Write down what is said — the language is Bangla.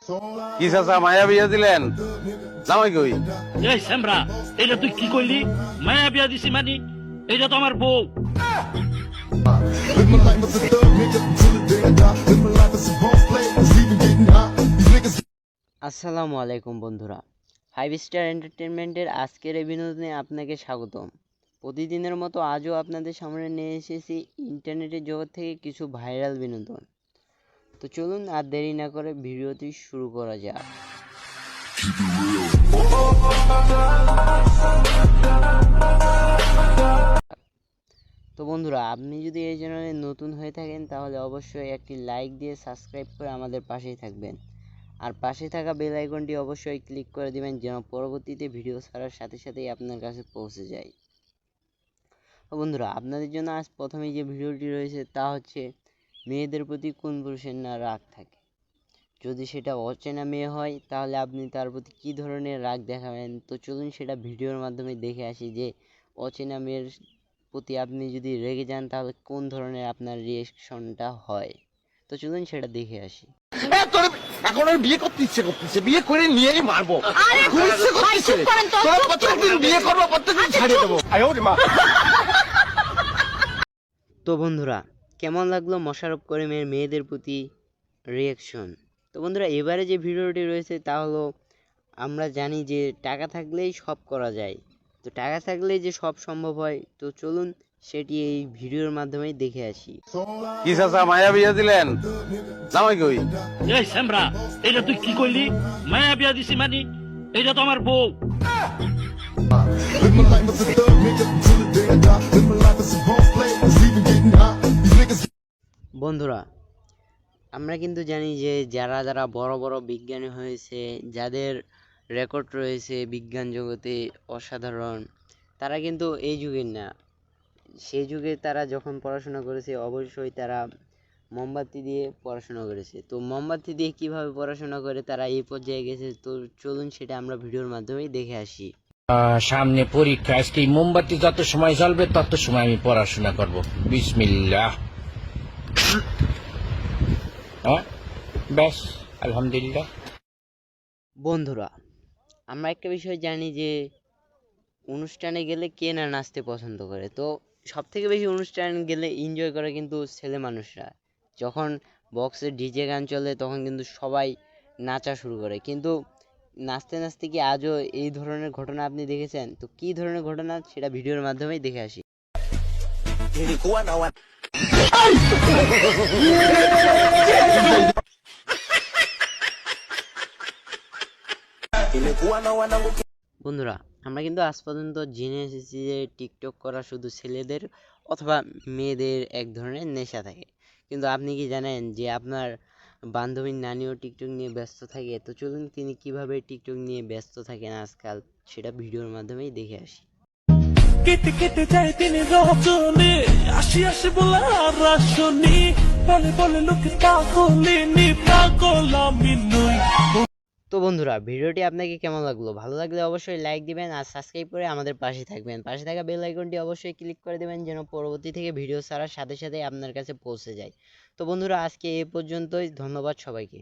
কি চাচা মায়া বিয়া দিলেন? জামাই কই? এই স্যামরা, এটা তুই কি কইলি? মায়া বিয়া দিছি মানে এটা তো আমার বউ। আসসালামু আলাইকুম বন্ধুরা, 5 স্টার এন্টারটেনমেন্টের আজকের এই বিনোদনে আপনাকে স্বাগতম। প্রতিদিনের মতো আজও আপনাদের সামনে নিয়ে এসেছি ইন্টারনেটের জগৎ থেকে কিছু ভাইরাল বিনোদন। তো চলুন আর দেরি না করে ভিডিওটি শুরু করা যাক। তো বন্ধুরা, আপনি যদি এই চ্যানেলে নতুন হয়ে থাকেন তাহলে অবশ্যই একটি লাইক দিয়ে সাবস্ক্রাইব করে আমাদের পাশেই থাকবেন, আর পাশে থাকা বেল আইকনটি অবশ্যই ক্লিক করে দিবেন যেন পরবর্তীতে ভিডিও ছাড়ার সাথে সাথেই আপনার কাছে পৌঁছে যায়। তো বন্ধুরা, আপনাদের জন্য আজ প্রথমেই যে ভিডিওটি রয়েছে তা হচ্ছে মেয়েদের প্রতি কোন পুরুষের না রাগ থাকে। যদি সেটা অচেনা মেয়ে হয় তাহলে আপনি তার প্রতি কী ধরনের রাগ দেখাবেন। তো চলুন সেটা ভিডিওর মাধ্যমে দেখে আসি যে অচেনা মেয়ের প্রতি আপনি যদি রেগে যান তাহলে কোন ধরনের আপনার রিয়েকশনটা হয়। তো চলুন সেটা দেখে আসি। এখন আর বিয়ে করতে ইচ্ছে করতেছে, বিয়ে করে নিয়েই মারবো। খুব ইচ্ছে করতেছে, তোরা প্রত্যেকদিন বিয়ে করবো, প্রত্যেকদিন ছাড়িয়ে দেবো। তো বন্ধুরা, কেমন লাগলো মোশাররফ করিমের মেয়েদের প্রতি রিয়াকশন? তো বন্ধুরা, এবারে যে ভিডিওটি রয়েছে তা হলো, আমরা জানি যে টাকা থাকলেই সব করা যায়। তো টাকা থাকলেই যে সব সম্ভব হয়, তো চলুন সেটি এই ভিডিওর মাধ্যমেই দেখে আসি। কি চাচা মায়া বিয়া দিলেন? জামাই কই? এই স্যামরা, এটা তুই কি কইলি? মায়া বিয়া দিছি মানে এটা তো আমার বউ। বন্ধুরা, আমরা কিন্তু জানি যে যারা যারা বড় বড় বিজ্ঞানী হয়েছে, যাদের রেকর্ড রয়েছে বিজ্ঞান জগতে অসাধারণ, তারা কিন্তু এই যুগের না। সেই যুগে তারা যখন পড়াশোনা করেছে অবশ্যই তারা মোমবাতি দিয়ে পড়াশোনা করেছে। তো মোমবাতি দিয়ে কিভাবে পড়াশোনা করে তারা এই পর্যায়ে গেছে, তো চলুন সেটা আমরা ভিডিওর মাধ্যমেই দেখে আসি। সামনে পরীক্ষা, আজকে এই মোমবাতি যত সময় জ্বলবে তত সময় আমি পড়াশোনা করব। বিসমিল্লাহ। ব্যাস, আলহামদুলিল্লাহ। বন্ধুরা, আমরা একটা বিষয় জানি যে অনুষ্ঠানে গেলে কে না নাচতে পছন্দ করে। তো সব থেকে বেশি অনুষ্ঠানে গেলে এনজয় করে কিন্তু ছেলে মানুষরা। যখন বক্সে ডিজে গান চলে তখন কিন্তু সবাই নাচা শুরু করে। কিন্তু নাচতে নাচতে কি আজও এই ধরনের ঘটনা আপনি দেখেছেন? তো কী ধরনের ঘটনা সেটা ভিডিওর মাধ্যমেই দেখে আসি। বন্ধুরা, আমরা কিন্তু আজ পর্যন্ত জেনে এসেছি যে টিকটক করা শুধু ছেলেদের অথবা মেয়েদের এক ধরনের নেশা থাকে। কিন্তু আপনি কি জানেন যে আপনার বান্ধবীর নানিও টিকটক নিয়ে ব্যস্ত থাকে? তো চলুন তিনি কিভাবে টিকটক নিয়ে ব্যস্ত থাকেন আজকাল সেটা ভিডিওর মাধ্যমেই দেখে আসি। কেটে কেটে যায় দিনে রজনী, আসি আসি বলে আর আসনি, বলে বলে লোকে পাগলিনী, পাগল আমি নই। তো বন্ধুরা, ভিডিওটি আপনাকে কেমন লাগলো? ভালো লাগলে অবশ্যই লাইক দিবেন আর সাবস্ক্রাইব করে আমাদের পাশে থাকবেন। পাশে থাকা বেল আইকনটি অবশ্যই ক্লিক করে দেবেন যেন পরবর্তী থেকে ভিডিও ছাড়ার সাথে সাথে আপনার কাছে পৌঁছে যায়। তো বন্ধুরা, আজকে এই পর্যন্তই। ধন্যবাদ সবাইকে।